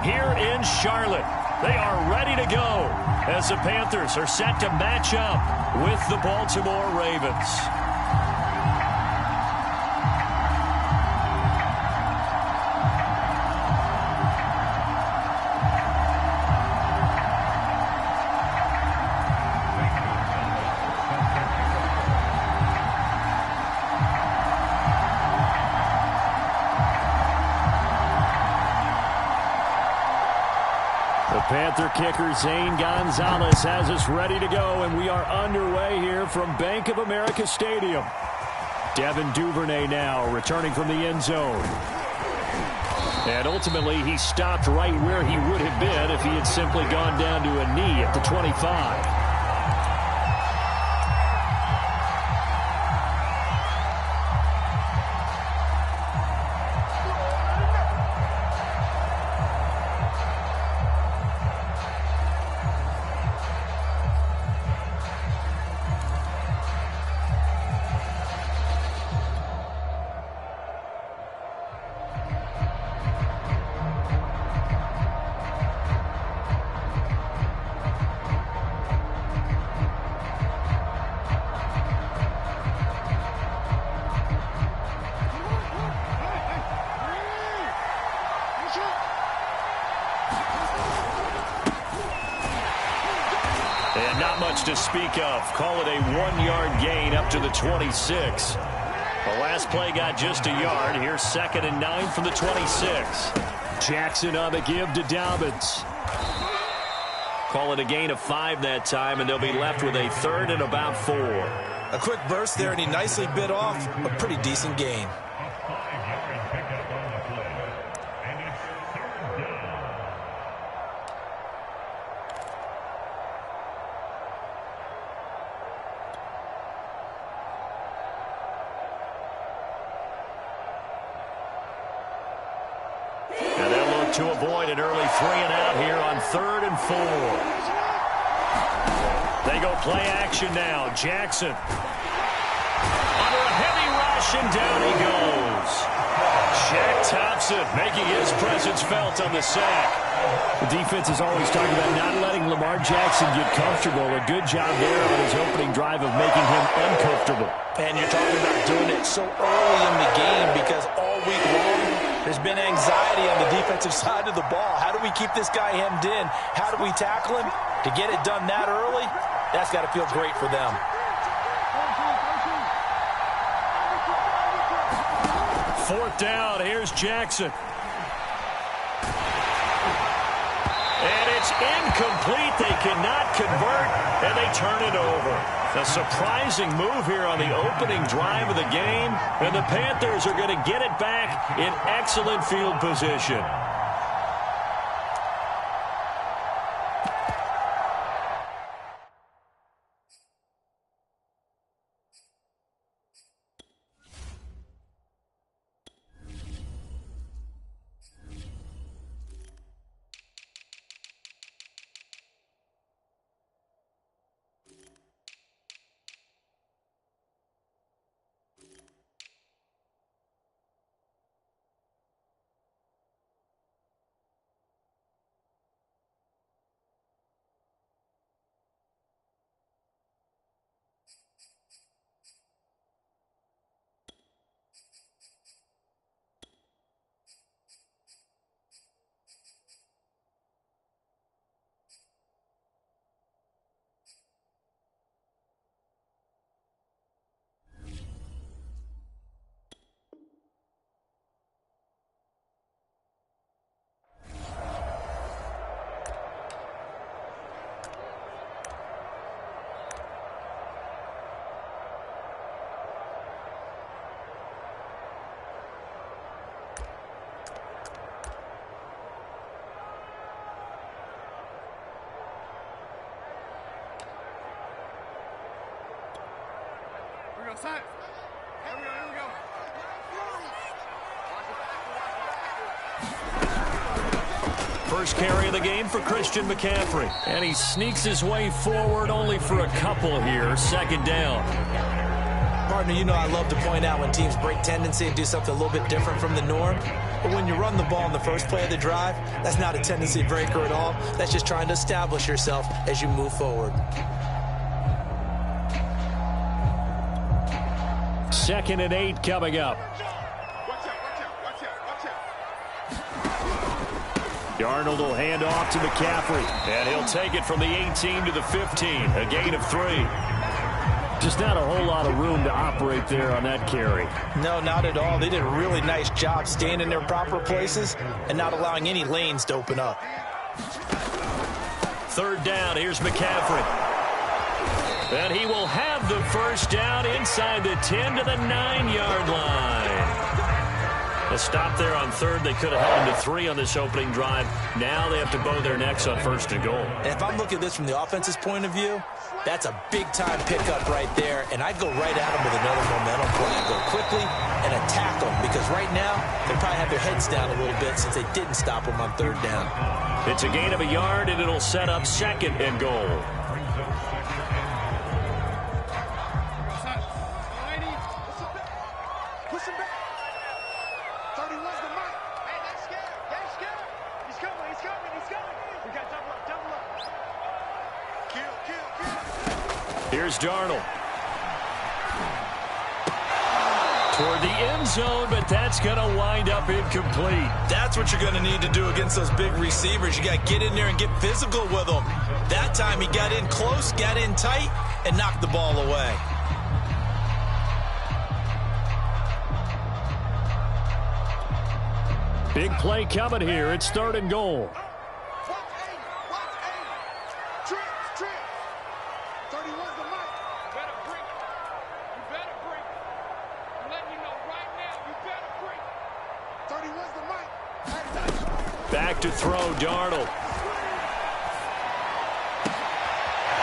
here in Charlotte. They are ready to go as the Panthers are set to match up with the Baltimore Ravens. Panther kicker Zane Gonzalez has us ready to go, and we are underway here from Bank of America Stadium. Devin Duvernay now returning from the end zone. And ultimately, he stopped right where he would have been if he had simply gone down to a knee at the 25. And not much to speak of. Call it a 1-yard gain up to the 26. The last play got just a yard. Here's 2nd and 9 from the 26. Jackson on the give to Dobbins. Call it a gain of 5 that time, and they'll be left with a 3rd and about 4. A quick burst there, and he nicely bit off a pretty decent gain. To avoid an early 3-and-out here on 3rd and 4. They go play action now. Jackson under a heavy rush, and down he goes. Shaq Thompson making his presence felt on the sack. The defense is always talking about not letting Lamar Jackson get comfortable. A good job there on his opening drive of making him uncomfortable. And you're talking about doing it so early in the game because all week long there's been anxiety on the defensive side of the ball. How do we keep this guy hemmed in? How do we tackle him? To get it done that early, that's got to feel great for them. Fourth down, here's Jackson. And it's incomplete. They cannot convert, and they turn it over. A surprising move here on the opening drive of the game, and the Panthers are going to get it back in excellent field position. First carry of the game for Christian McCaffrey. And he sneaks his way forward only for a couple here. 2nd down. Partner, you know I love to point out when teams break tendency and do something a little bit different from the norm. But when you run the ball in the first play of the drive, that's not a tendency breaker at all. That's just trying to establish yourself as you move forward. 2nd and 8 coming up. Darnold will hand off to McCaffrey. And he'll take it from the 18 to the 15. A gain of 3. Just not a whole lot of room to operate there on that carry. No, not at all. They did a really nice job staying in their proper places and not allowing any lanes to open up. 3rd down. Here's McCaffrey. And he will have the first down inside the 10 to the 9-yard line. A stop there on 3rd. They could have held him to 3 on this opening drive. Now they have to bow their necks on 1st and goal. And if I'm looking at this from the offense's point of view, that's a big-time pickup right there, and I'd go right at them with another momentum play. Go quickly and attack them, because right now they probably have their heads down a little bit since they didn't stop them on 3rd down. It's a gain of a yard, and it'll set up 2nd and goal. Here's Darnold. Toward the end zone, but that's going to wind up incomplete. That's what you're going to need to do against those big receivers. You got to get in there and get physical with them. That time he got in close, got in tight, and knocked the ball away. Big play coming here. It's 3rd and goal. Back to throw, Darnold.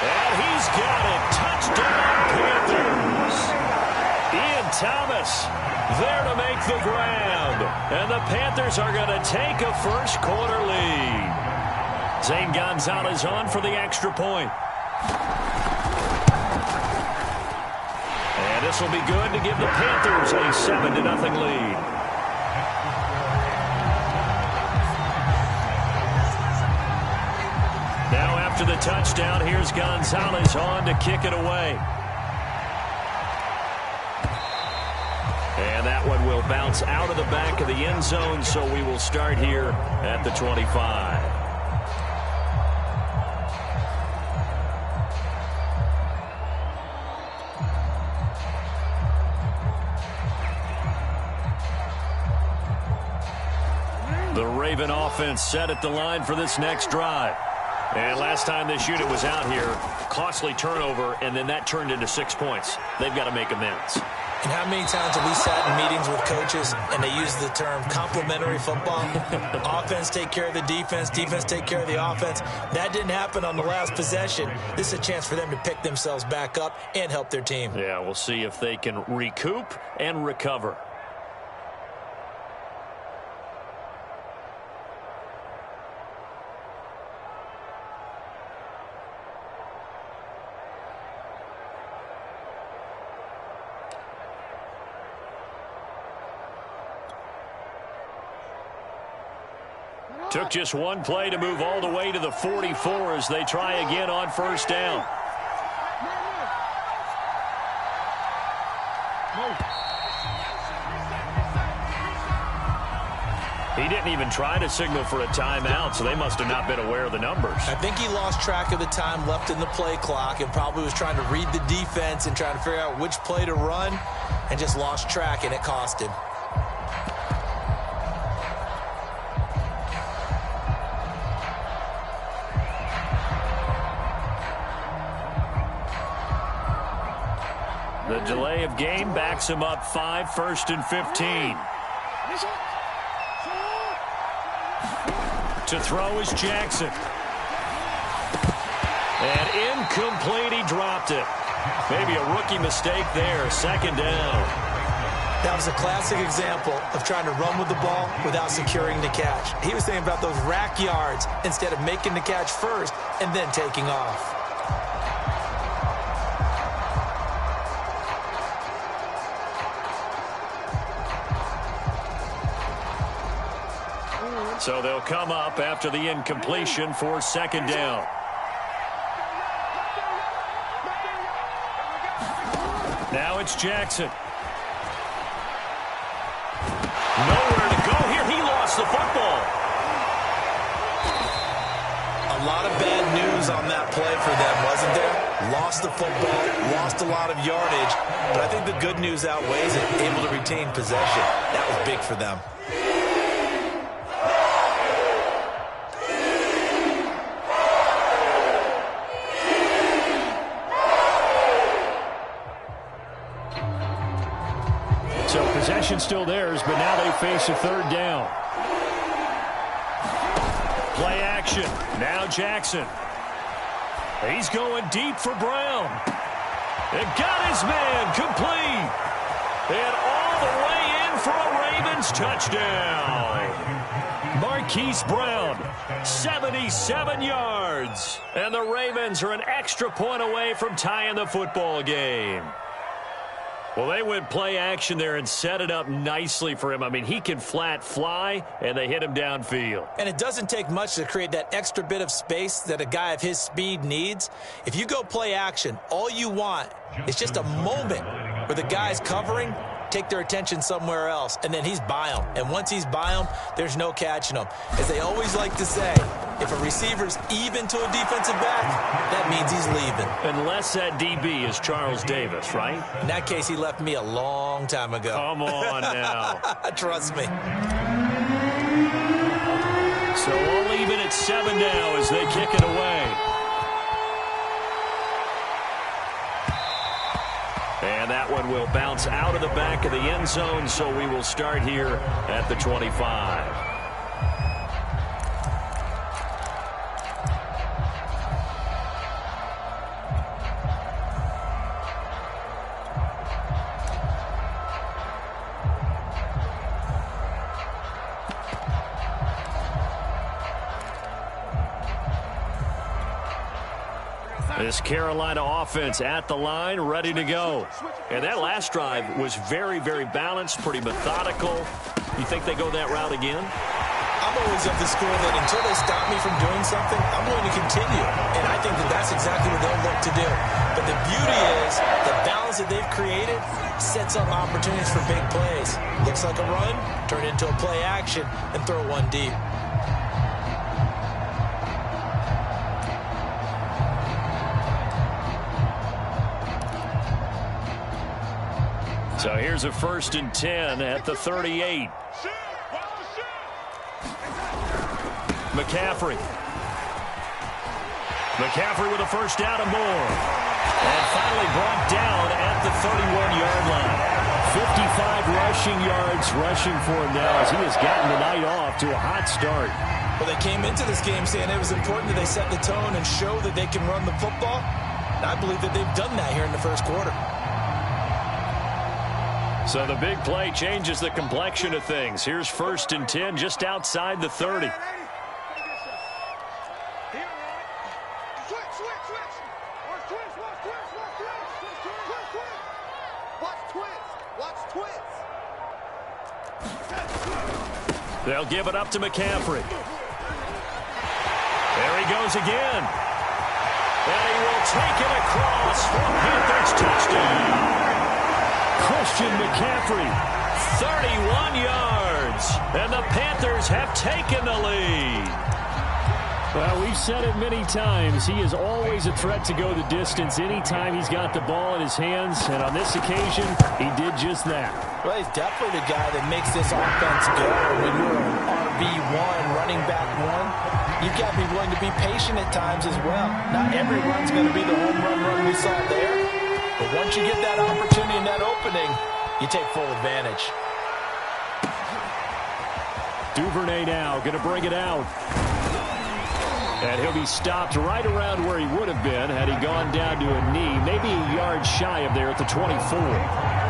And he's got it. Touchdown, Panthers. Ian Thomas there to make the grab. And the Panthers are going to take a first-quarter lead. Zane Gonzalez on for the extra point. And this will be good to give the Panthers a 7-0 lead. Now after the touchdown, here's Gonzalez on to kick it away. And that one will bounce out of the back of the end zone, so we will start here at the 25. The Raven offense set at the line for this next drive. And last time this unit was out here, costly turnover, and then that turned into 6 points. They've got to make amends. And how many times have we sat in meetings with coaches and they use the term complementary football? Offense take care of the defense, defense take care of the offense. That didn't happen on the last possession. This is a chance for them to pick themselves back up and help their team. Yeah, we'll see if they can recoup and recover. Took just one play to move all the way to the 44 as they try again on 1st down. He didn't even try to signal for a timeout, so they must have not been aware of the numbers. I think he lost track of the time left in the play clock and probably was trying to read the defense and trying to figure out which play to run and just lost track, and it cost him. The delay of game backs him up 5, 1st and 15. To throw is Jackson. And incomplete, he dropped it. Maybe a rookie mistake there, 2nd down. That was a classic example of trying to run with the ball without securing the catch. He was thinking about those rack yards instead of making the catch first and then taking off. So they'll come up after the incompletion for second down. Now it's Jackson. Nowhere to go here. He lost the football. A lot of bad news on that play for them, wasn't there? Lost the football, lost a lot of yardage, but I think the good news outweighs it. Able to retain possession. That was big for them. So possession still theirs, but now they face a third down. Play action. Now Jackson. He's going deep for Brown. And got his man complete. And all the way in for a Ravens touchdown. Marquise Brown, 77 yards. And the Ravens are an extra point away from tying the football game. Well, they went play action there and set it up nicely for him. I mean, he can flat fly, and they hit him downfield. And it doesn't take much to create that extra bit of space that a guy of his speed needs. If you go play action, all you want is just a moment where the guy's covering, take their attention somewhere else, and then he's by him. And once he's by him, there's no catching him. As they always like to say, if a receiver's even to a defensive back, that means he's leaving. Unless that DB is Charles Davis, right? In that case, he left me a long time ago. Come on now. Trust me. So all even at 7 now as they kick it away. And that one will bounce out of the back of the end zone, so we will start here at the 25. This Carolina offense at the line, ready to go. And that last drive was very, very balanced, pretty methodical. You think they go that route again? I'm always of the school that until they stop me from doing something, I'm going to continue. And I think that that's exactly what they'll look to do. But the beauty is the balance that they've created sets up opportunities for big plays. Looks like a run, turn it into a play action, and throw one deep. So here's a 1st and 10 at the 38. McCaffrey. McCaffrey with a first down and more. And finally brought down at the 31-yard line. 55 rushing yards rushing for him now as he has gotten the night off to a hot start. Well, they came into this game saying it was important that they set the tone and show that they can run the football. And I believe that they've done that here in the first quarter. So the big play changes the complexion of things. Here's 1st and 10 just outside the 30. They'll give it up to McCaffrey. There he goes again. And he will take it across for Panthers touchdown. Christian McCaffrey, 31 yards. And the Panthers have taken the lead. Well, we've said it many times. He is always a threat to go the distance anytime he's got the ball in his hands. And on this occasion, he did just that. Well, he's definitely the guy that makes this offense go. When you're an RB1, running back one, you've got to be willing to be patient at times as well. Not every run's going to be the home run we saw there. But once you get that opportunity and that opening, you take full advantage. Duvernay now going to bring it out. And he'll be stopped right around where he would have been had he gone down to a knee, maybe a yard shy of there at the 24.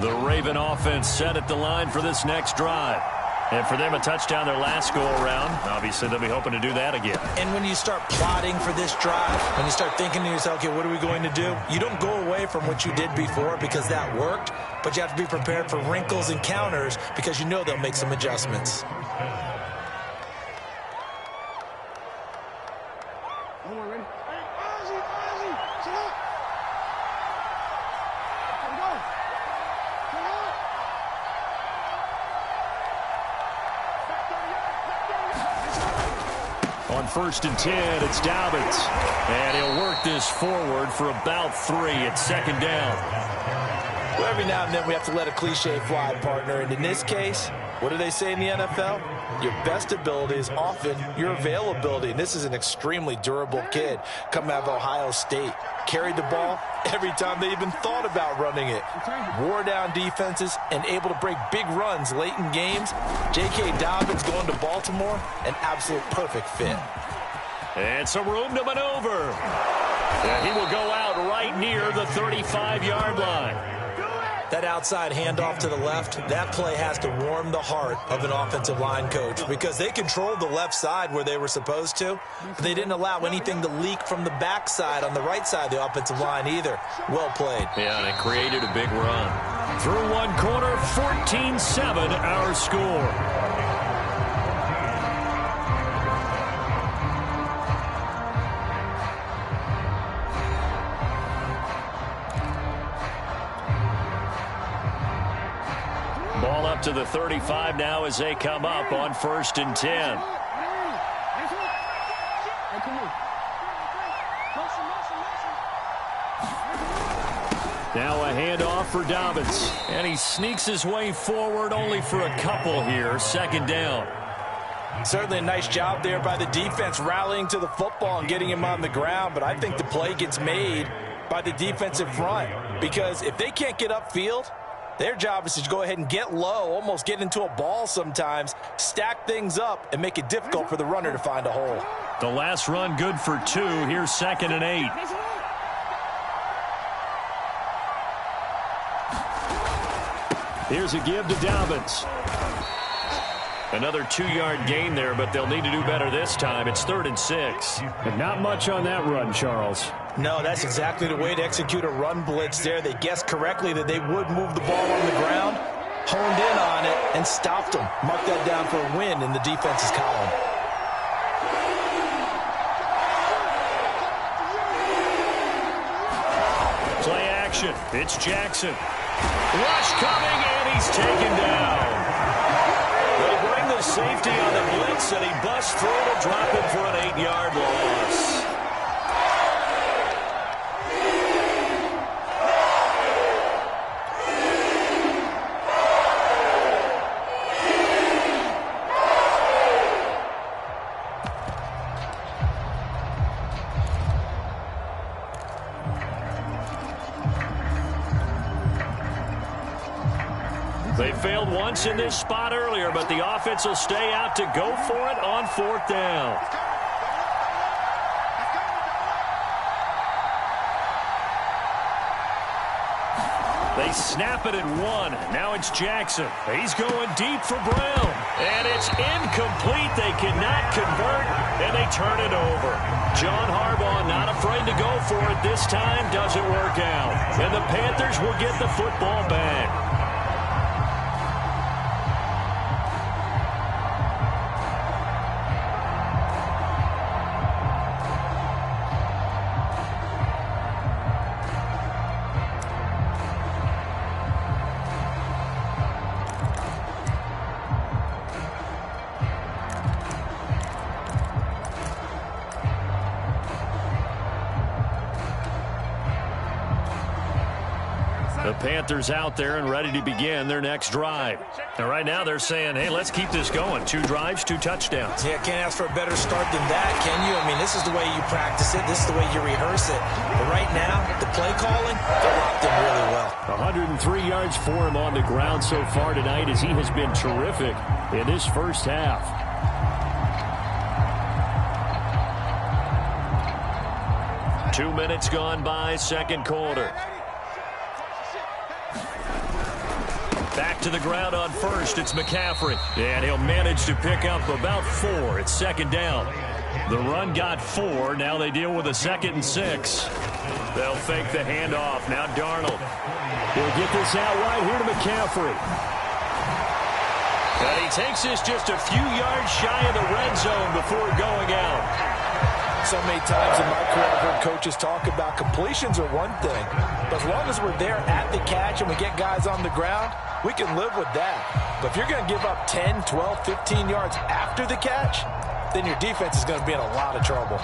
The Raven offense set at the line for this next drive. And for them, a touchdown their last go-around. Obviously, they'll be hoping to do that again. And when you start plotting for this drive, when you start thinking to yourself, okay, what are we going to do? You don't go away from what you did before because that worked, but you have to be prepared for wrinkles and counters because you know they'll make some adjustments. On 1st and 10, it's Dobbins. And he'll work this forward for about 3 at 2nd down. Well, every now and then we have to let a cliche fly, partner. And in this case, what do they say in the NFL? Your best ability is often your availability. And this is an extremely durable kid coming out of Ohio State. Carried the ball every time they even thought about running it. Wore down defenses and able to break big runs late in games. J.K. Dobbins going to Baltimore, an absolute perfect fit. And some room to maneuver. And he will go out right near the 35-yard line. That outside handoff to the left, that play has to warm the heart of an offensive line coach because they controlled the left side where they were supposed to, but they didn't allow anything to leak from the backside on the right side of the offensive line either. Well played. Yeah, and it created a big run. Through one quarter, 14-7 our score. Ball up to the 35 now as they come up on 1st and 10. Now a handoff for Dobbins. And he sneaks his way forward only for a couple here. 2nd down. Certainly a nice job there by the defense rallying to the football and getting him on the ground, but I think the play gets made by the defensive front because if they can't get upfield, their job is to go ahead and get low, almost get into a ball sometimes, stack things up, and make it difficult for the runner to find a hole. The last run good for 2. Here's 2nd and 8. Here's a give to Dobbins. Another 2-yard gain there, but they'll need to do better this time. It's 3rd and 6. But not much on that run, Charles. No, that's exactly the way to execute a run blitz there. They guessed correctly that they would move the ball on the ground, honed in on it, and stopped them. Mark that down for a win in the defense's column. Play action. It's Jackson. Rush coming, and he's taken down. They bring the safety on the blitz, and he busts through to drop him for an 8-yard loss. They failed once in this spot earlier, but the offense will stay out to go for it on 4th down. They snap it at 1. Now it's Jackson. He's going deep for Brown. And it's incomplete. They cannot convert, and they turn it over. John Harbaugh not afraid to go for it this time. Doesn't work out. And the Panthers will get the football back. The Panthers out there and ready to begin their next drive. And right now they're saying, hey, let's keep this going. 2 drives, 2 touchdowns. Yeah, can't ask for a better start than that, can you? I mean, this is the way you practice it. This is the way you rehearse it. But right now, the play calling, they're locked in really well. 103 yards for him on the ground so far tonight as he has been terrific in this first half. Two minutes gone by, second quarter. to the ground on first. It's McCaffrey. And he'll manage to pick up about 4. It's second down. The run got 4. Now they deal with a 2nd and 6. They'll fake the handoff. Now Darnold. He'll get this out wide here to McCaffrey. And he takes this just a few yards shy of the red zone before going out. So many times in my career, I've heard coaches talk about completions are one thing. But as long as we're there at the catch and we get guys on the ground, we can live with that. But if you're going to give up 10, 12, 15 yards after the catch, then your defense is going to be in a lot of trouble.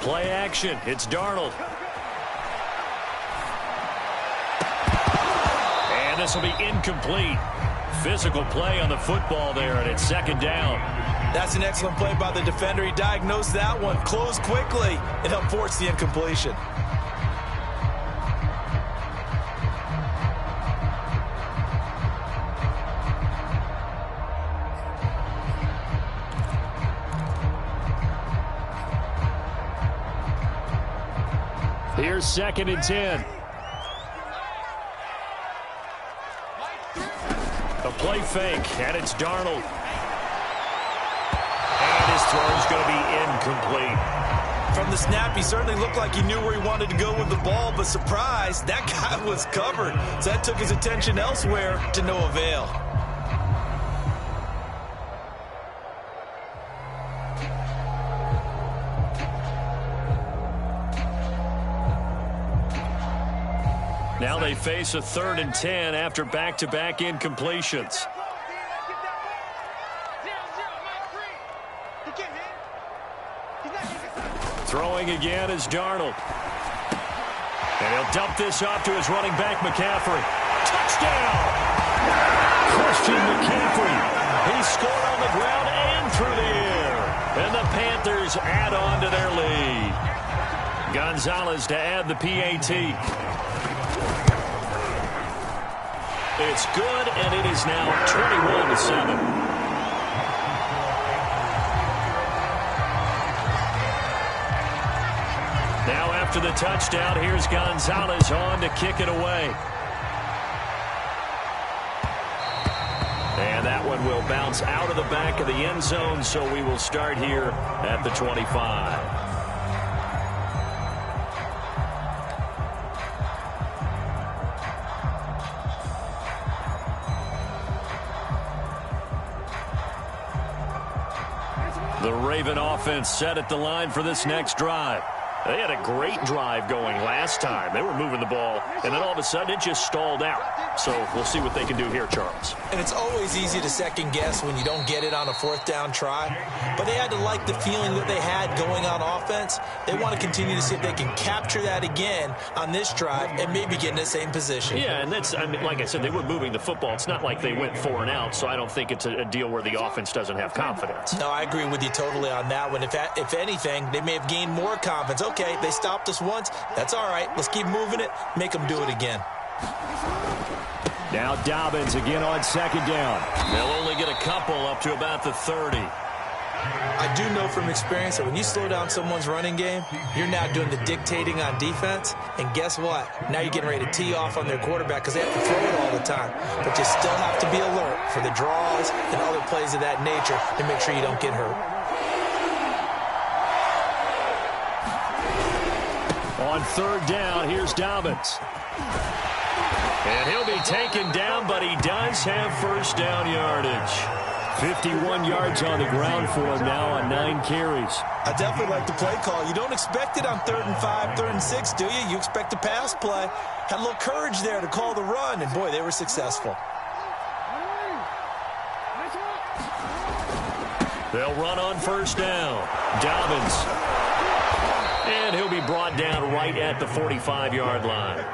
Play action. It's Darnold. And this will be incomplete. Physical play on the football there, and it's second down. That's an excellent play by the defender. He diagnosed that one, closed quickly, and helped force the incompletion. Here's 2nd and 10. A play fake, and it's Darnold. And his throw is going to be incomplete. From the snap, he certainly looked like he knew where he wanted to go with the ball, but surprise, that guy was covered. So that took his attention elsewhere to no avail. Now they face a 3rd and 10 after back-to-back incompletions. Throwing again is Darnold. And he'll dump this off to his running back, McCaffrey. Touchdown! Christian McCaffrey. He scored on the ground and through the air. And the Panthers add on to their lead. Gonzalez to add the PAT. It's good, and it is now 21-7. Now after the touchdown, here's Gonzalez on to kick it away. And that one will bounce out of the back of the end zone, so we will start here at the 25. The Raven offense set at the line for this next drive. They had a great drive going last time. They were moving the ball, and then all of a sudden it just stalled out. So we'll see what they can do here, Charles. And it's always easy to second guess when you don't get it on a 4th down try. But they had to like the feeling that they had going on offense. They want to continue to see if they can capture that again on this drive and maybe get in the same position. Yeah, and that's, I mean, like I said, they were moving the football. It's not like they went 4 and out, so I don't think it's a deal where the offense doesn't have confidence. No, I agree with you totally on that one. If anything, they may have gained more confidence. Okay, they stopped us once. That's all right. Let's keep moving it. Make them do it again. Now Dobbins again on 2nd down. They'll only get a couple up to about the 30. I do know from experience that when you slow down someone's running game, you're now doing the dictating on defense. And guess what? Now you're getting ready to tee off on their quarterback because they have to throw it all the time. But you still have to be alert for the draws and other plays of that nature to make sure you don't get hurt. On 3rd down, here's Dobbins. And he'll be taken down, but he does have first down yardage. 51 yards on the ground for him now on 9 carries. I definitely like the play call. You don't expect it on 3rd and 5, 3rd and 6, do you? You expect a pass play. Had a little courage there to call the run, and boy, they were successful. They'll run on first down. Dobbins. And he'll be brought down right at the 45-yard line.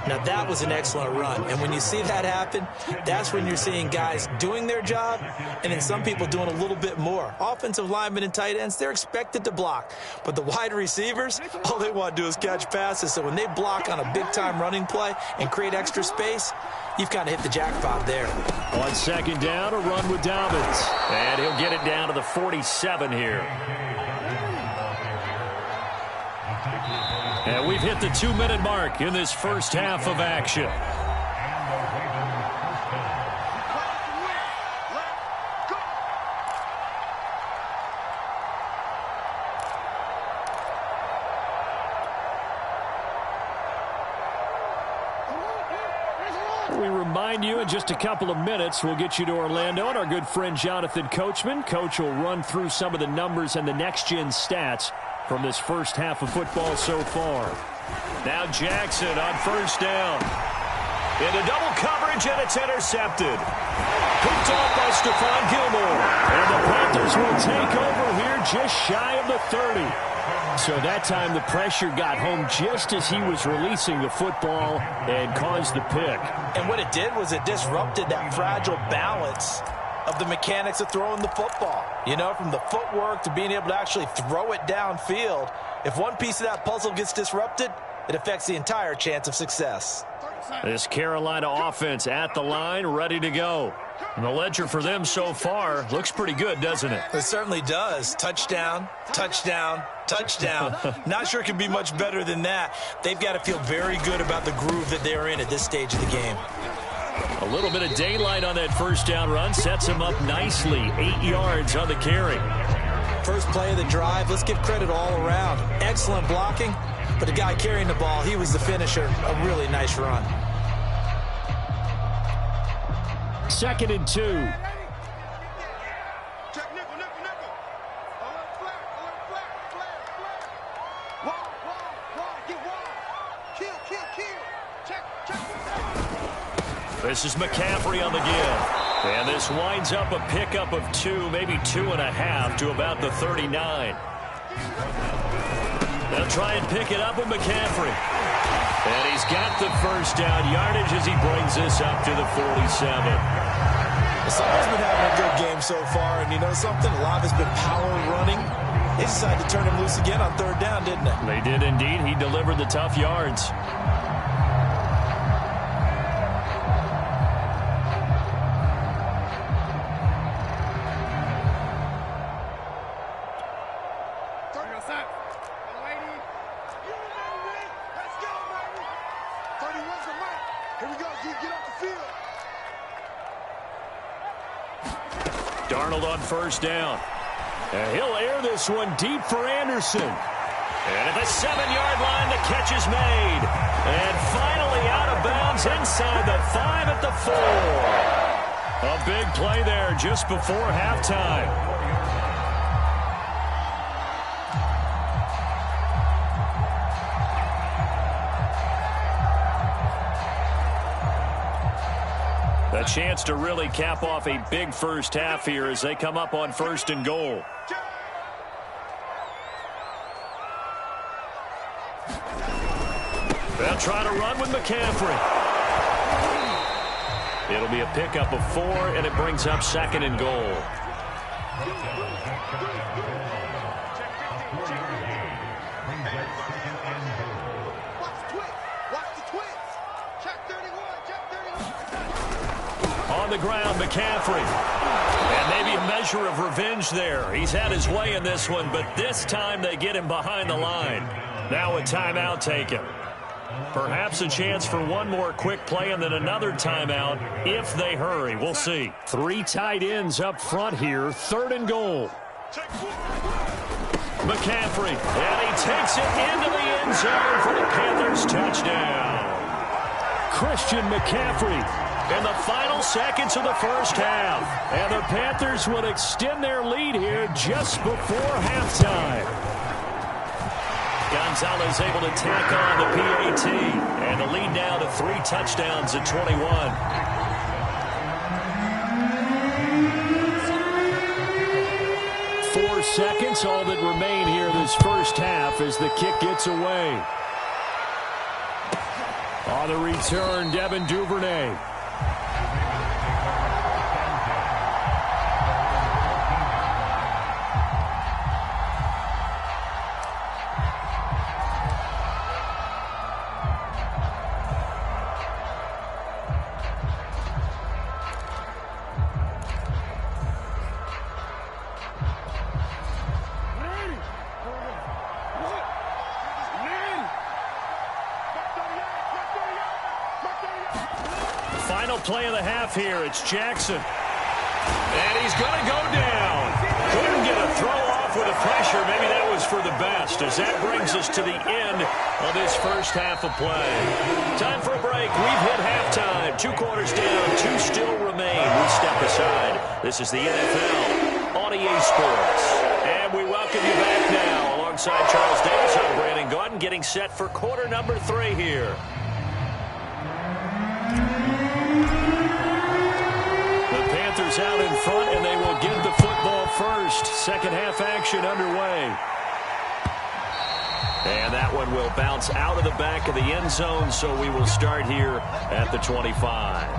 Now, that was an excellent run. And when you see that happen, that's when you're seeing guys doing their job and then some people doing a little bit more. Offensive linemen and tight ends, they're expected to block. But the wide receivers, all they want to do is catch passes. So when they block on a big-time running play and create extra space, you've kind of hit the jackpot there. On second down, a run with Dobbins. And he'll get it down to the 47 here. And we've hit the 2-minute mark in this first half of action. We remind you in just a couple of minutes we'll get you to Orlando and our good friend Jonathan Coachman. Coach will run through some of the numbers and the next-gen stats from this first half of football so far. Now Jackson on first down. Into double coverage, and it's intercepted. Picked off by Stephon Gilmore. And the Panthers will take over here just shy of the 30. So that time the pressure got home just as he was releasing the football and caused the pick. And what it did was it disrupted that fragile balance of the mechanics of throwing the football. You know, from the footwork to being able to actually throw it downfield. If one piece of that puzzle gets disrupted, it affects the entire chance of success. This Carolina offense at the line, ready to go. And the ledger for them so far looks pretty good, doesn't it? It certainly does. Touchdown, touchdown, touchdown. Not sure it can be much better than that. They've got to feel very good about the groove that they're in at this stage of the game. A little bit of daylight on that first down run sets him up nicely. 8 yards on the carry. First play of the drive, let's give credit all around. Excellent blocking, but the guy carrying the ball, he was the finisher. A really nice run. 2nd and 2. This is McCaffrey on the give. And this winds up a pickup of 2, maybe 2.5 to about the 39. They'll try and pick it up with McCaffrey. And he's got the first down yardage as he brings this up to the 47. Someone's been having a good game so far, and you know something? A lot of it's been power running. They decided to turn him loose again on 3rd down, didn't they? They did indeed. He delivered the tough yards. Darnold on first down. And he'll air this one deep for Anderson. And at the 7-yard line, the catch is made. And finally out of bounds inside the 5 at the 4. A big play there just before halftime. A chance to really cap off a big first half here as they come up on 1st and goal. They'll try to run with McCaffrey. It'll be a pickup of 4, and it brings up 2nd and goal. On the ground, McCaffrey. And maybe a measure of revenge there. He's had his way in this one, but this time they get him behind the line. Now a timeout taken. Perhaps a chance for one more quick play and then another timeout if they hurry. We'll see. 3 tight ends up front here. 3rd and goal. McCaffrey. And he takes it into the end zone for the Panthers touchdown. Christian McCaffrey. In the final seconds of the first half. And the Panthers will extend their lead here just before halftime. Gonzalez able to tack on the PAT. And the lead now to 3 touchdowns at 21. 4 seconds, all that remain here this first half as the kick gets away. On the return, Devin Duvernay. Final play of the half here. It's Jackson. And he's going to go down. Couldn't get a throw off with the pressure. Maybe that was for the best, as that brings us to the end of this first half of play. Time for a break. We've hit halftime. 2 quarters down. 2 still remain. We step aside. This is the NFL on EA Sports. And we welcome you back now. Alongside Charles Davis, I'm Brandon Gaudin, getting set for quarter number 3 here. Panthers out in front, and they will get the football first. Second half action underway. And that one will bounce out of the back of the end zone, so we will start here at the 25.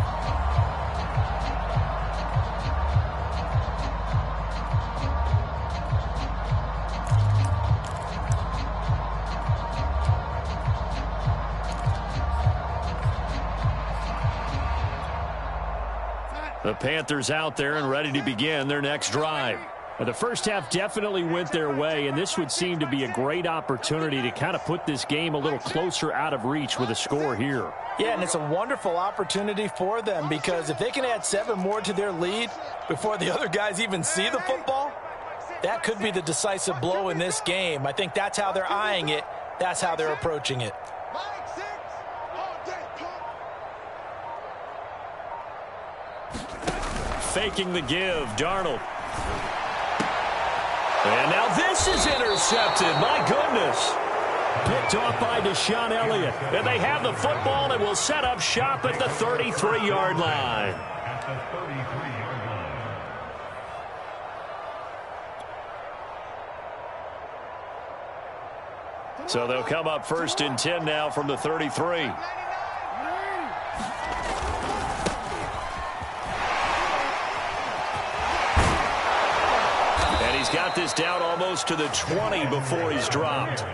The Panthers out there and ready to begin their next drive. Now, the first half definitely went their way, and this would seem to be a great opportunity to kind of put this game a little closer out of reach with a score here. Yeah, and it's a wonderful opportunity for them, because if they can add 7 more to their lead before the other guys even see the football, that could be the decisive blow in this game. I think that's how they're eyeing it. That's how they're approaching it. Faking the give, Darnold. And now this is intercepted. My goodness. Picked off by Deshaun Elliott. And they have the football and will set up shop at the 33-yard line. So they'll come up 1st and 10 now from the 33. He's got this down almost to the 20 before he's dropped.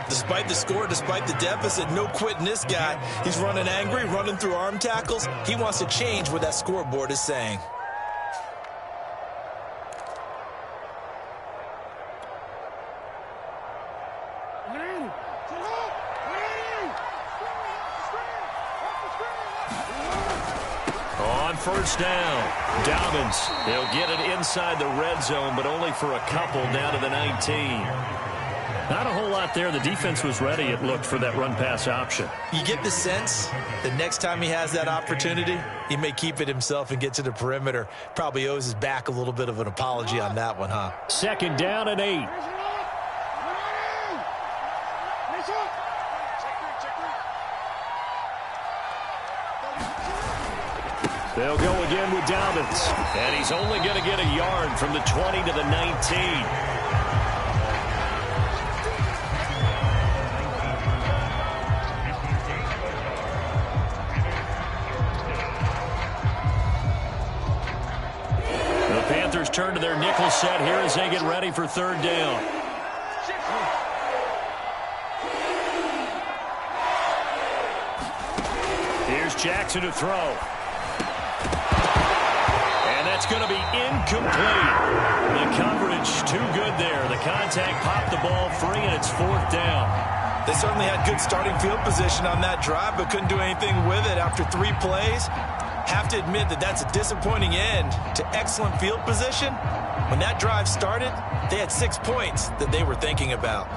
Despite the score, despite the deficit, no quitting this guy. He's running angry, running through arm tackles. He wants to change what that scoreboard is saying. First down. Dobbins. They'll get it inside the red zone, but only for a couple down to the 19. Not a whole lot there. The defense was ready, it looked, for that run-pass option. You get the sense that next time he has that opportunity, he may keep it himself and get to the perimeter. Probably owes his back a little bit of an apology on that one, huh? 2nd down and 8. They'll go again with Dobbins. And he's only going to get a yard from the 20 to the 19. The Panthers turn to their nickel set here as they get ready for 3rd down. Here's Jackson to throw. That's going to be incomplete. The coverage too good there. The contact popped the ball free, and it's 4th down. They certainly had good starting field position on that drive, but couldn't do anything with it after 3 plays. Have to admit that that's a disappointing end to excellent field position. When that drive started, they had 6 points that they were thinking about.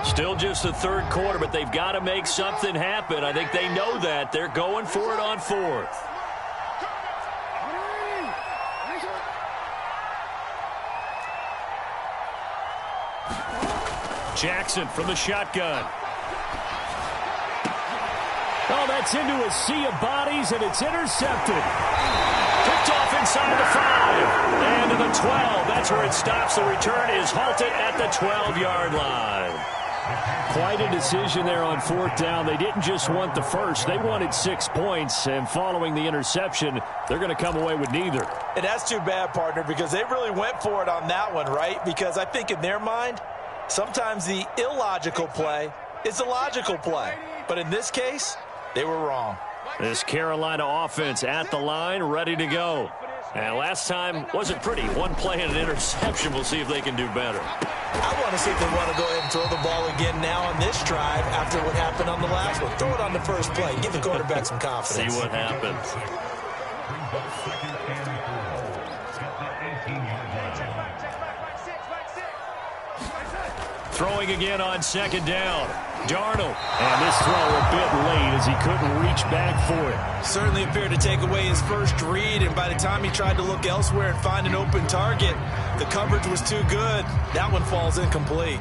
Still just the 3rd quarter, but they've got to make something happen. I think they know that. They're going for it on 4th. Jackson from the shotgun. Oh, that's into a sea of bodies, and it's intercepted. Picked off inside the 5. And to the 12. That's where it stops. The return is halted at the 12-yard line. Quite a decision there on fourth down. They didn't just want the first. They wanted 6 points, and following the interception, they're going to come away with neither. And that's too bad, partner, because they really went for it on that one, right? Because I think in their mind, sometimes the illogical play is the logical play. But in this case, they were wrong. This Carolina offense at the line, ready to go. And last time wasn't pretty. One play and an interception. We'll see if they can do better. I want to see if they want to go ahead and throw the ball again now on this drive after what happened on the last one. Throw it on the first play. Give the quarterback some confidence. See what happens. Throwing again on second down. Darnold. And this throw a bit late as he couldn't reach back for it. Certainly appeared to take away his first read, and by the time he tried to look elsewhere and find an open target, the coverage was too good. That one falls incomplete.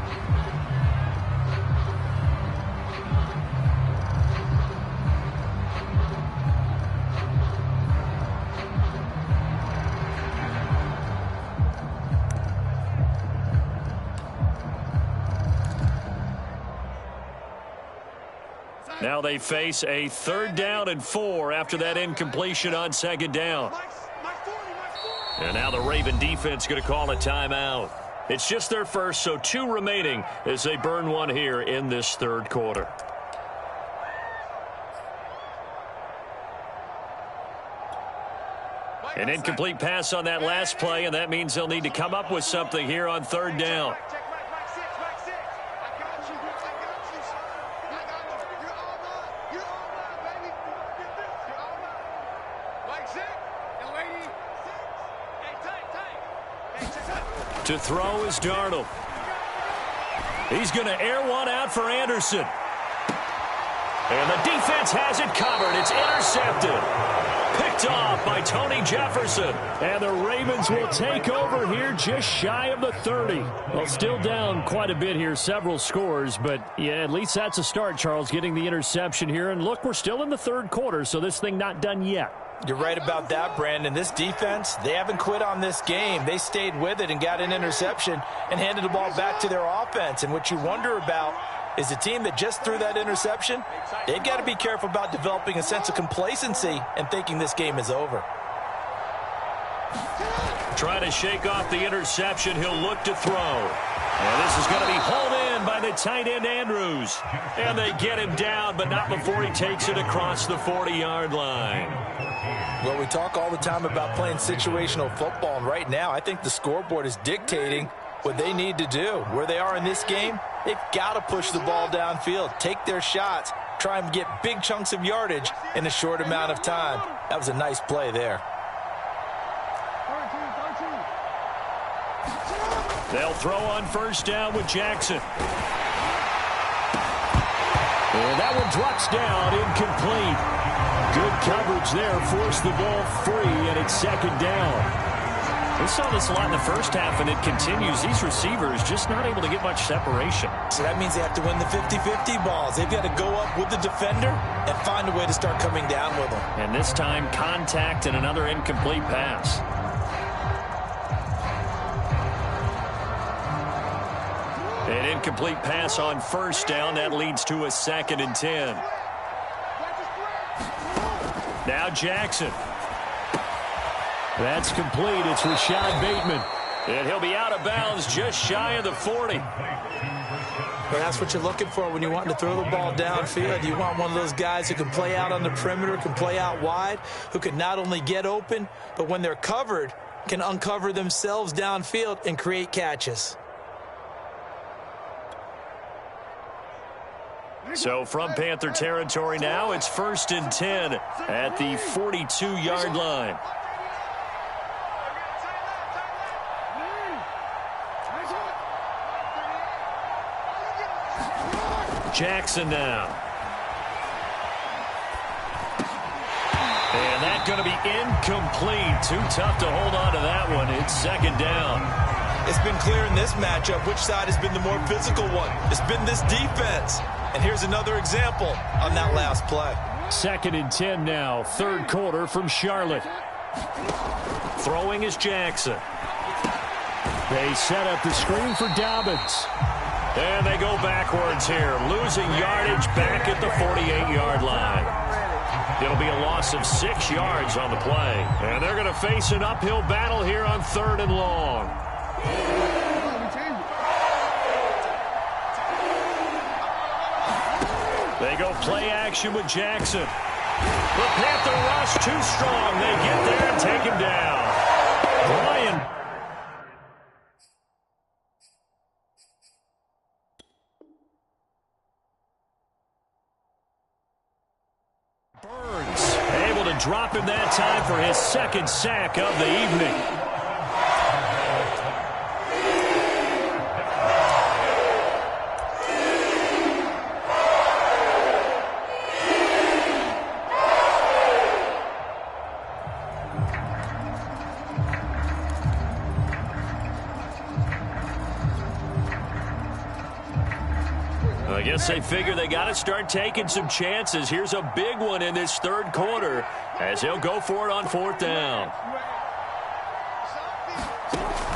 Now they face a 3rd down and 4 after that incompletion on second down. And now the Raven defense going to call a timeout. It's just their first, so 2 remaining as they burn one here in this 3rd quarter. An incomplete pass on that last play, and that means they'll need to come up with something here on 3rd down. To throw is Darnold. He's going to air one out for Anderson. And the defense has it covered. It's intercepted. Picked off by Tony Jefferson. And the Ravens will take over here just shy of the 30. Well, still down quite a bit here, several scores. But, yeah, at least that's a start, Charles, getting the interception here. And, look, we're still in the 3rd quarter, so this thing not done yet. You're right about that, Brandon. This defense, they haven't quit on this game. They stayed with it and got an interception and handed the ball back to their offense. And what you wonder about is the team that just threw that interception, they've got to be careful about developing a sense of complacency and thinking this game is over. Trying to shake off the interception. He'll look to throw. And this is going to be hauled in by the tight end Andrews. And they get him down, but not before he takes it across the 40-yard line. Well, we talk all the time about playing situational football, and right now I think the scoreboard is dictating what they need to do. Where they are in this game, they've got to push the ball downfield, take their shots, try and get big chunks of yardage in a short amount of time. That was a nice play there. They'll throw on 1st down with Jackson. And that one drops down, incomplete. Good coverage there, forced the ball free, and it's 2nd down. We saw this a lot in the first half, and it continues. These receivers just not able to get much separation. So that means they have to win the 50-50 balls. They've got to go up with the defender and find a way to start coming down with them. And this time, contact and another incomplete pass. An incomplete pass on 1st down. That leads to a 2nd and 10. Now Jackson. That's complete. It's Rashad Bateman. And he'll be out of bounds just shy of the 40. Well, that's what you're looking for when you want to throw the ball downfield. You want one of those guys who can play out on the perimeter, can play out wide, who can not only get open, but when they're covered, can uncover themselves downfield and create catches. So from Panther territory now, it's 1st and 10 at the 42-yard line. Jackson now. And that's going to be incomplete. Too tough to hold on to that one. It's 2nd down. It's been clear in this matchup which side has been the more physical one. It's been this defense. And here's another example on that last play. 2nd and 10 now, 3rd quarter from Charlotte. Throwing is Jackson. They set up the screen for Dobbins. And they go backwards here, losing yardage back at the 48-yard line. It'll be a loss of 6 yards on the play. And they're going to face an uphill battle here on 3rd and long. They go play action with Jackson. The Panther rush too strong. They get there and take him down. Ryan. Burns able to drop him that time for his 2nd sack of the evening. I guess they figure they got to start taking some chances. Here's a big one in this 3rd quarter as he'll go for it on 4th down.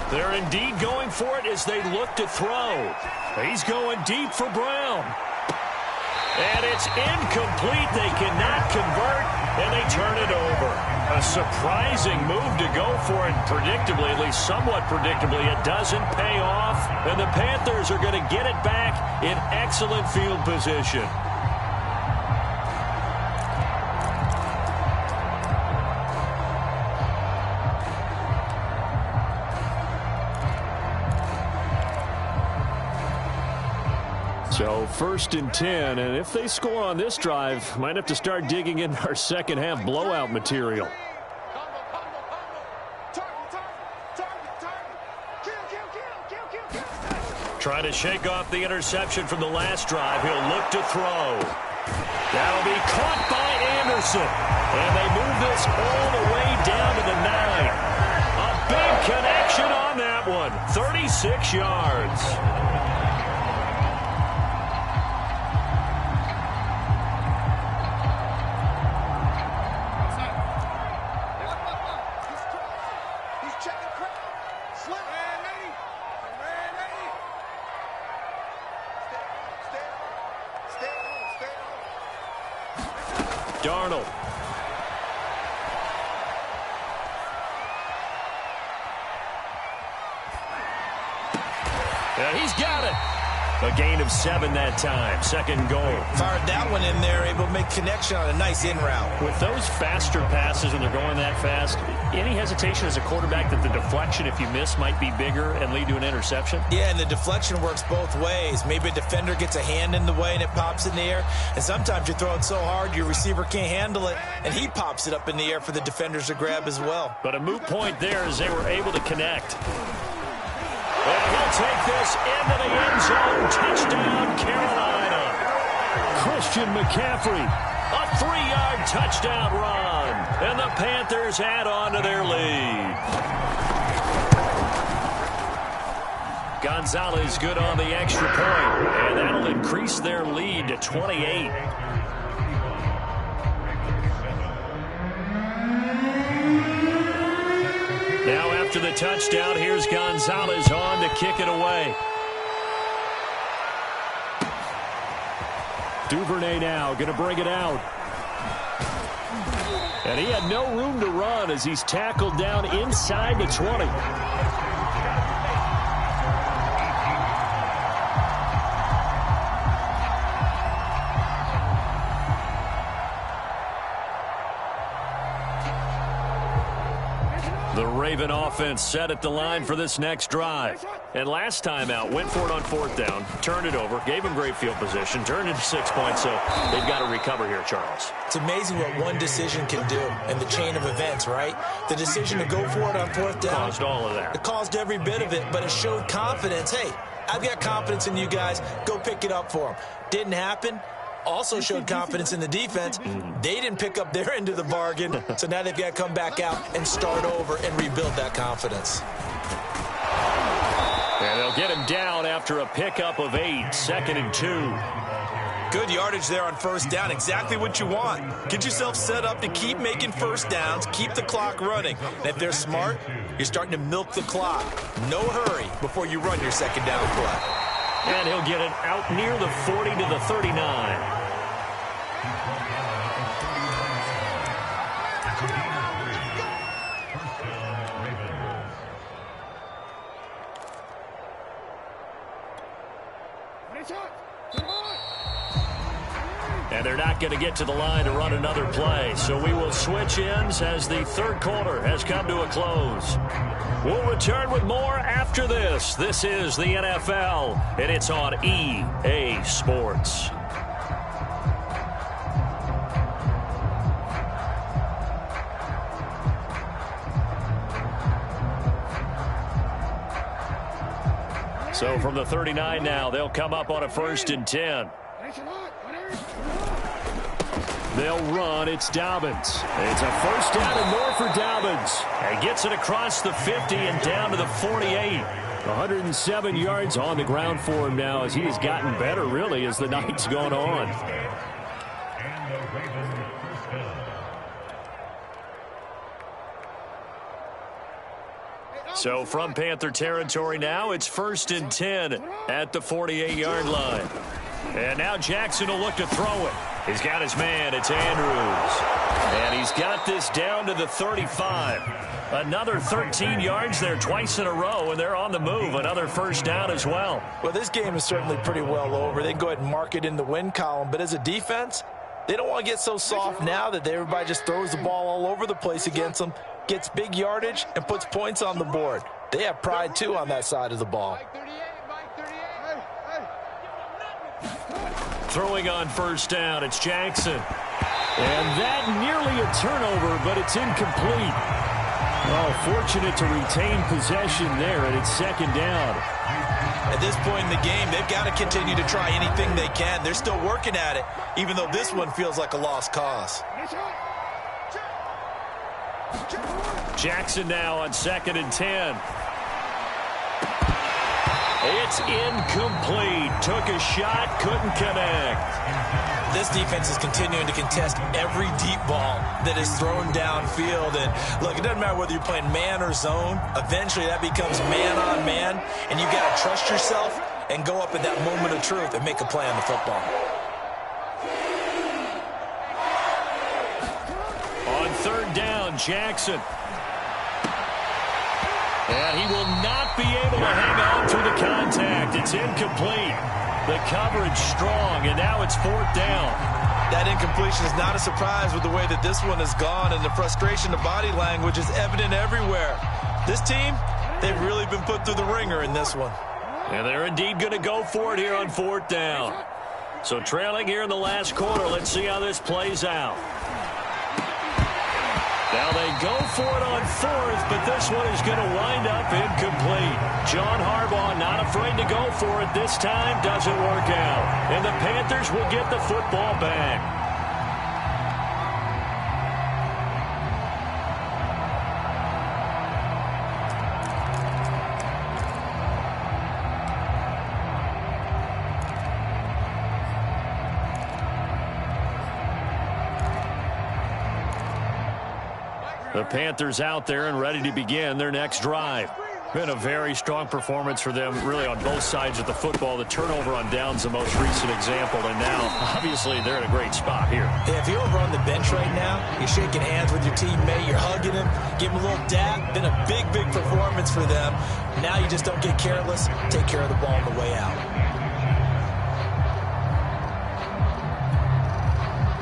They're indeed going for it as they look to throw. He's going deep for Brown. And it's incomplete. They cannot convert, and they turn it over. A surprising move to go for it. Predictably, at least somewhat predictably, it doesn't pay off. And the Panthers are going to get it back in excellent field position. So 1st and 10, and if they score on this drive, might have to start digging in our second half blowout material. Trying to shake off the interception from the last drive. He'll look to throw. That'll be caught by Anderson. And they move this all the way down to the 9. A big connection on that one. 36 yards. Darnold. And he's got it. A gain of 7 that time. 2nd goal. Fired that one in there, able to make connection on a nice in route. With those faster passes when they're going that fast, any hesitation as a quarterback that the deflection, if you miss, might be bigger and lead to an interception? Yeah, and the deflection works both ways. Maybe a defender gets a hand in the way and it pops in the air. And sometimes you throw it so hard your receiver can't handle it, and he pops it up in the air for the defenders to grab as well. But a moot point there as they were able to connect. And he'll take this into the end zone. Touchdown, Carolina. Christian McCaffrey. A 3-yard touchdown run. And the Panthers add on to their lead. Gonzalez good on the extra point. And that'll increase their lead to 28. Now after the touchdown, here's Gonzalez on to kick it away. Duvernay now going to bring it out. And he had no room to run as he's tackled down inside the 20. The Raven offense set at the line for this next drive. And last time out, went for it on 4th down, turned it over, gave him great field position, turned into 6 points, so they've got to recover here, Charles. It's amazing what one decision can do in the chain of events, right? The decision to go for it on 4th down. Caused all of that. It caused every bit of it, but it showed confidence. Hey, I've got confidence in you guys. Go pick it up for them. Didn't happen. Also showed confidence in the defense. They didn't pick up their end of the bargain, so now they've got to come back out and start over and rebuild that confidence. And they'll get him down after a pickup of 8, 2nd and 2. Good yardage there on first down. Exactly what you want. Get yourself set up to keep making first downs, keep the clock running. And if they're smart, you're starting to milk the clock. No hurry before you run your second down play. And he'll get it out near the 40 to the 39. And they're not going to get to the line to run another play. So we will switch ends as the third quarter has come to a close. We'll return with more after this. This is the NFL, and it's on EA Sports. So from the 39 now, they'll come up on a 1st and 10. They'll run. It's Dobbins. It's a first down and more for Dobbins. And gets it across the 50 and down to the 48. 107 yards on the ground for him now as he has gotten better, really, as the night's gone on. So from Panther territory now, it's 1st and 10 at the 48-yard line. And now Jackson will look to throw it. He's got his man. It's Andrews. And he's got this down to the 35. Another 13 yards there twice in a row, and they're on the move. Another first down as well. Well, this game is certainly pretty well over. They can go ahead and mark it in the win column. But as a defense, they don't want to get so soft now that everybody just throws the ball all over the place against them, gets big yardage, and puts points on the board. They have pride, too, on that side of the ball. Throwing on first down, it's Jackson. And that nearly a turnover, but it's incomplete. Oh, fortunate to retain possession there, and it's 2nd down. At this point in the game, they've got to continue to try anything they can. They're still working at it, even though this one feels like a lost cause. Jackson now on 2nd and 10. It's incomplete. Took a shot, couldn't connect. This defense is continuing to contest every deep ball that is thrown downfield. And look, it doesn't matter whether you're playing man or zone. Eventually that becomes man on man. And you've got to trust yourself and go up at that moment of truth and make a play on the football. On 3rd down, Jackson. And he will not be able to hang on through the contact. It's incomplete. The coverage strong, and now it's 4th down. That incompletion is not a surprise with the way that this one has gone, and the frustration, the body language is evident everywhere. This team, they've really been put through the ringer in this one. And they're indeed going to go for it here on 4th down. So trailing here in the last quarter, let's see how this plays out. Now they go for it on 4th, but this one is going to wind up incomplete. John Harbaugh not afraid to go for it this time. Doesn't work out. And the Panthers will get the football back. The Panthers out there and ready to begin their next drive. Been a very strong performance for them, really, on both sides of the football. The turnover on downs the most recent example, and now, obviously, they're in a great spot here. Yeah, if you're over on the bench right now, you're shaking hands with your teammate, you're hugging him, give him a little dap. Been a big, big performance for them. Now you just don't get careless. Take care of the ball on the way out.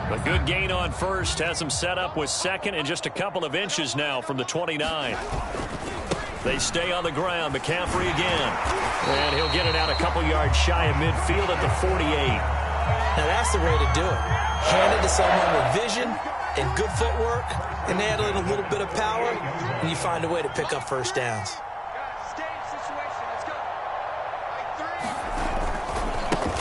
A good gain on first has him set up with 2nd and just a couple of inches now from the 29. They stay on the ground. McCaffrey again. And he'll get it out a couple yards shy of midfield at the 48. Now that's the way to do it. Hand it to someone with vision and good footwork, and add in a little bit of power, and you find a way to pick up first downs.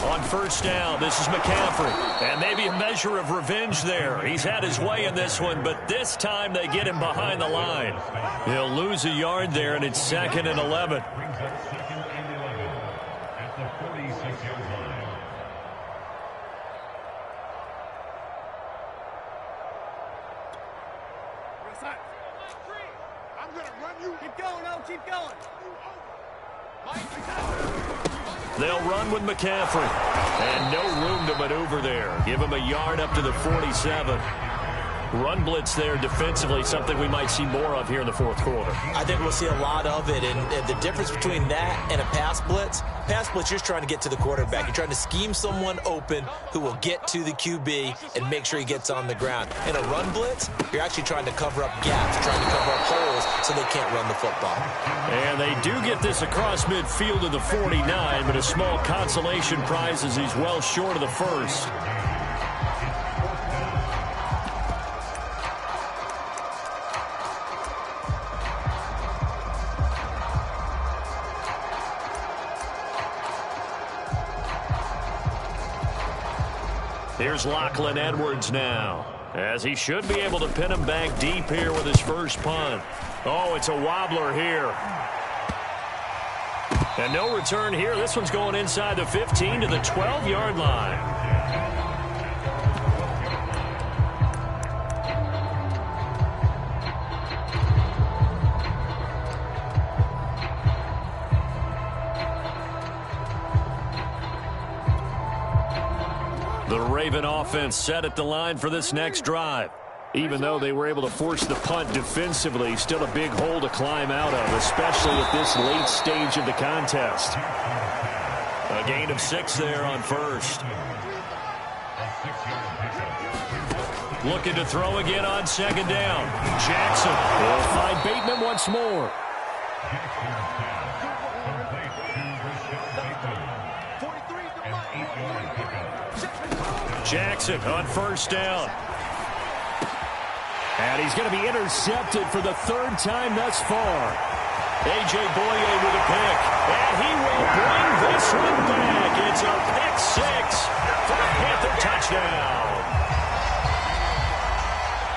On first down, this is McCaffrey. And maybe a measure of revenge there. He's had his way in this one, but this time they get him behind the line. He'll lose a yard there, and it's 2nd and 11. Keep going, oh, keep going. They'll run with McCaffrey. And no room to maneuver there. Give him a yard up to the 47. Run blitz there defensively, something we might see more of here in the fourth quarter. I think we'll see a lot of it, and the difference between that and a pass blitz, you're just trying to get to the quarterback. You're trying to scheme someone open who will get to the QB and make sure he gets on the ground. In a run blitz, you're actually trying to cover up gaps, trying to cover up holes so they can't run the football. And they do get this across midfield to the 49, but a small consolation prize as he's well short of the first. Here's Lachlan Edwards now, as he should be able to pin him back deep here with his first punt. Oh, it's a wobbler here. And no return here. This one's going inside the 15 to the 12-yard line. The Raven offense set at the line for this next drive. Even though they were able to force the punt defensively, still a big hole to climb out of, especially at this late stage of the contest. A gain of 6 there on first. Looking to throw again on second down. Jackson will find Bateman once more. Jackson on first down. And he's going to be intercepted for the third time thus far. A.J. Boye with a pick. And he will bring this one back. It's a pick 6 for a Panther touchdown.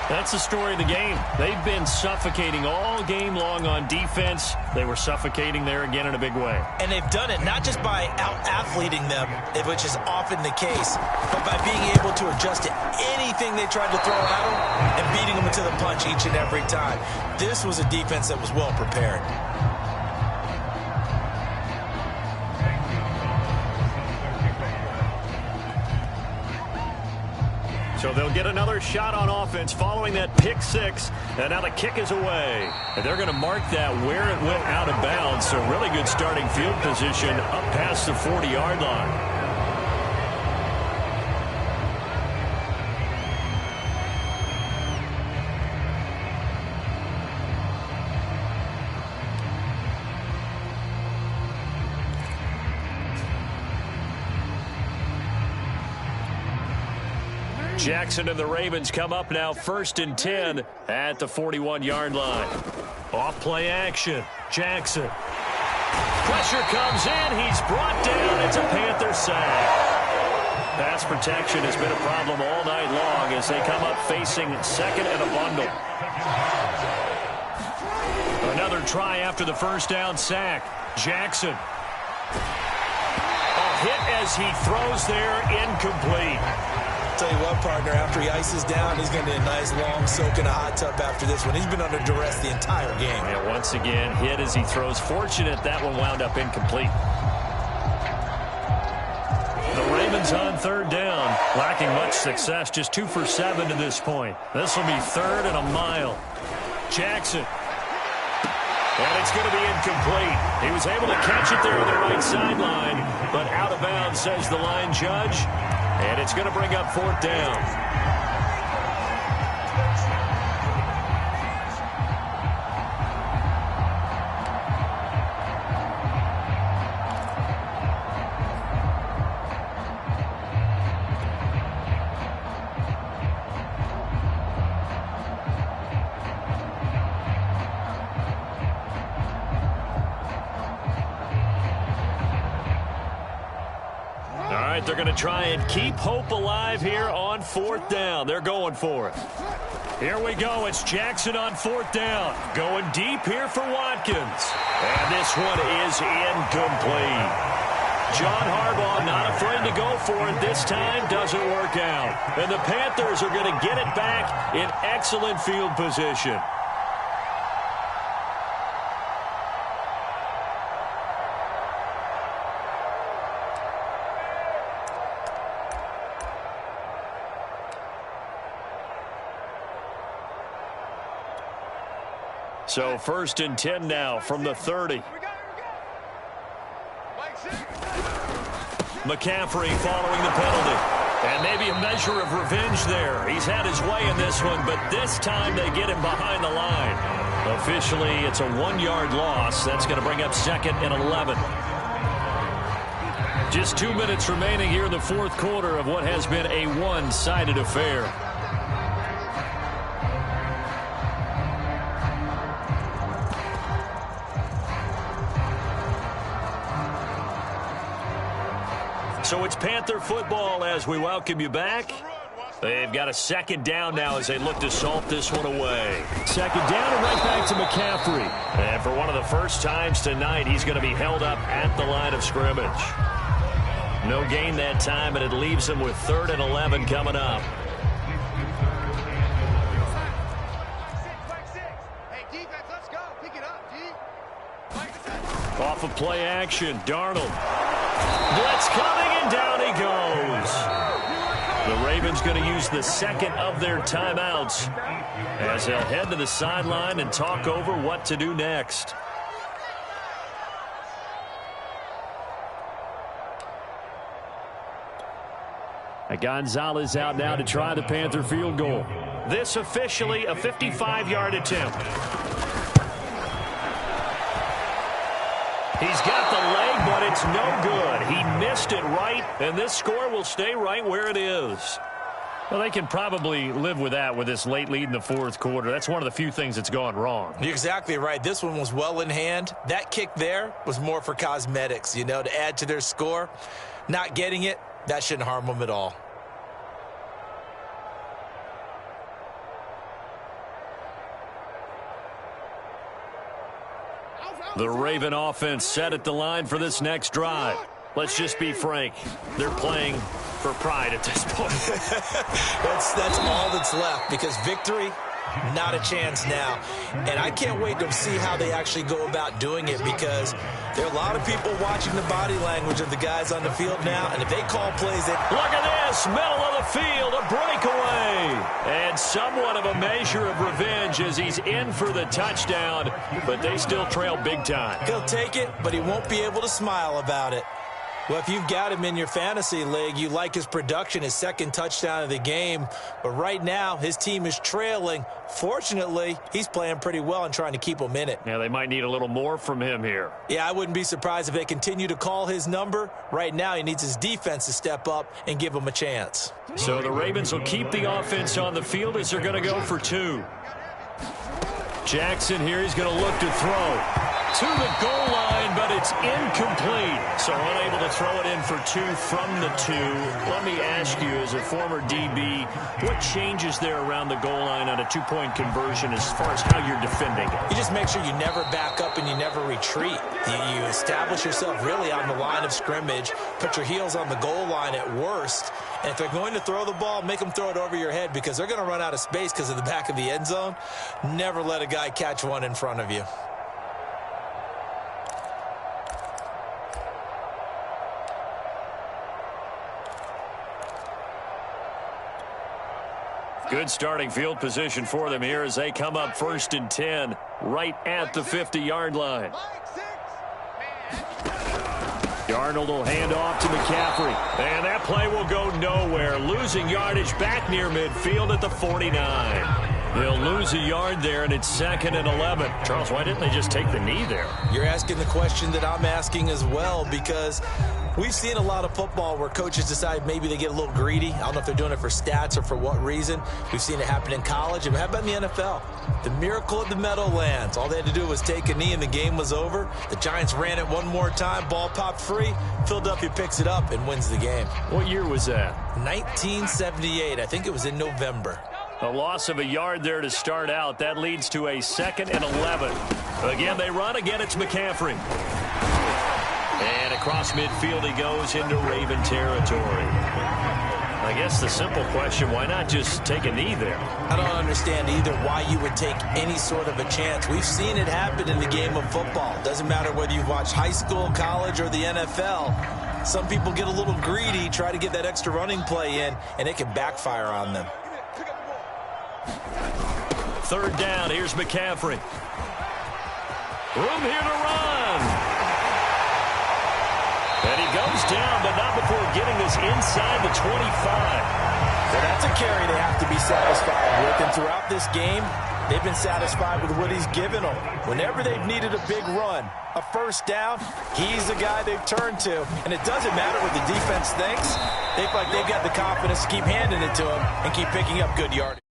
That's the story of the game. They've been suffocating all game long on defense. They were suffocating there again in a big way. And they've done it not just by out-athleting them, which is often the case, but by being able to adjust to anything they tried to throw at them and beating them into the punch each and every time. This was a defense that was well prepared. So they'll get another shot on offense following that pick 6. And now the kick is away. And they're going to mark that where it went out of bounds. So really good starting field position up past the 40-yard line. Jackson and the Ravens come up now 1st and 10 at the 41-yard line. Off play action. Jackson. Pressure comes in. He's brought down. It's a Panther sack. Pass protection has been a problem all night long as they come up facing second and a bundle. Another try after the first down sack. Jackson. A hit as he throws there, incomplete. Tell you what, partner, after he ices down, he's going to need a nice long soak in a hot tub after this one. He's been under duress the entire game. And once again, hit as he throws. Fortunate that one wound up incomplete. The Ravens on 3rd down, lacking much success, just 2 for 7 to this point. This will be 3rd and a mile. Jackson. And it's going to be incomplete. He was able to catch it there on the right sideline, but out of bounds, says the line judge. And it's going to bring up 4th down. They're going to try and keep hope alive here on 4th down. They're going for it. Here we go. It's Jackson on 4th down. Going deep here for Watkins. And this one is incomplete. John Harbaugh not afraid to go for it this time. Doesn't work out. And the Panthers are going to get it back in excellent field position. So 1st and 10 now from the 30. McCaffrey following the penalty. And maybe a measure of revenge there. He's had his way in this one, but this time they get him behind the line. Officially, it's a 1-yard loss. That's going to bring up 2nd and 11. Just 2 minutes remaining here in the 4th quarter of what has been a one-sided affair. So it's Panther football as we welcome you back. They've got a 2nd down now as they look to salt this one away. 2nd down and right back to McCaffrey. And for one of the first times tonight, he's going to be held up at the line of scrimmage. No gain that time, and it leaves him with 3rd and 11 coming up. Off of play action, Darnold. Blitz coming, and down he goes. The Ravens going to use the 2nd of their timeouts as they'll head to the sideline and talk over what to do next. Gonzalez out now to try the Panther field goal. This officially a 55-yard attempt. He's got the leg, but it's no good. He missed it right, and this score will stay right where it is. Well, they can probably live with that with this late lead in the 4th quarter. That's one of the few things that's gone wrong. You're exactly right. This one was well in hand. That kick there was more for cosmetics, you know, to add to their score. Not getting it, that shouldn't harm them at all. The Raven offense set at the line for this next drive. Let's just be frank. They're playing for pride at this point. that's all that's left, because victory, not a chance now. And I can't wait to see how they actually go about doing it, because there are a lot of people watching the body language of the guys on the field now, and if they call plays that... Look at this, middle of the field, a breakaway. And somewhat of a measure of revenge as he's in for the touchdown, but they still trail big time. He'll take it, but he won't be able to smile about it. Well, if you've got him in your fantasy league, you like his production, his 2nd touchdown of the game. But right now, his team is trailing. Fortunately, he's playing pretty well and trying to keep them in it. Yeah, they might need a little more from him here. Yeah, I wouldn't be surprised if they continue to call his number. Right now, he needs his defense to step up and give him a chance. So the Ravens will keep the offense on the field as they're going to go for 2. Jackson here, he's going to look to throw to the goal line, but it's incomplete. So unable to throw it in for 2 from the 2. Let me ask you, as a former DB, what changes there around the goal line on a 2-point conversion as far as how you're defending it? You just make sure you never back up and you never retreat. You establish yourself really on the line of scrimmage, put your heels on the goal line at worst, and if they're going to throw the ball, make them throw it over your head, because they're going to run out of space because of the back of the end zone. Never let a guy catch one in front of you. Good starting field position for them here as they come up 1st and 10 right at the 50-yard line. Darnold will hand off to McCaffrey. And that play will go nowhere. Losing yardage back near midfield at the 49. They'll lose a yard there, and it's 2nd and 11. Charles, why didn't they just take the knee there? You're asking the question that I'm asking as well, because we've seen a lot of football where coaches decide maybe they get a little greedy. I don't know if they're doing it for stats or for what reason. We've seen it happen in college. And how about in the NFL? The miracle of the Meadowlands. All they had to do was take a knee and the game was over. The Giants ran it one more time. Ball popped free. Philadelphia picks it up and wins the game. What year was that? 1978. I think it was in November. A loss of a yard there to start out. That leads to a 2nd and 11. Again, they run. Again, it's McCaffrey. And across midfield he goes into Raven territory. I guess the simple question, why not just take a knee there? I don't understand either why you would take any sort of a chance. We've seen it happen in the game of football. Doesn't matter whether you watch high school, college, or the NFL. Some people get a little greedy, try to get that extra running play in, and it can backfire on them. 3rd down, here's McCaffrey. Room here to run. And he goes down, but not before getting this inside the 25. Well, that's a carry they have to be satisfied with. And throughout this game, they've been satisfied with what he's given them. Whenever they've needed a big run, a first down, he's the guy they've turned to. And it doesn't matter what the defense thinks. They feel like they've got the confidence to keep handing it to him and keep picking up good yardage.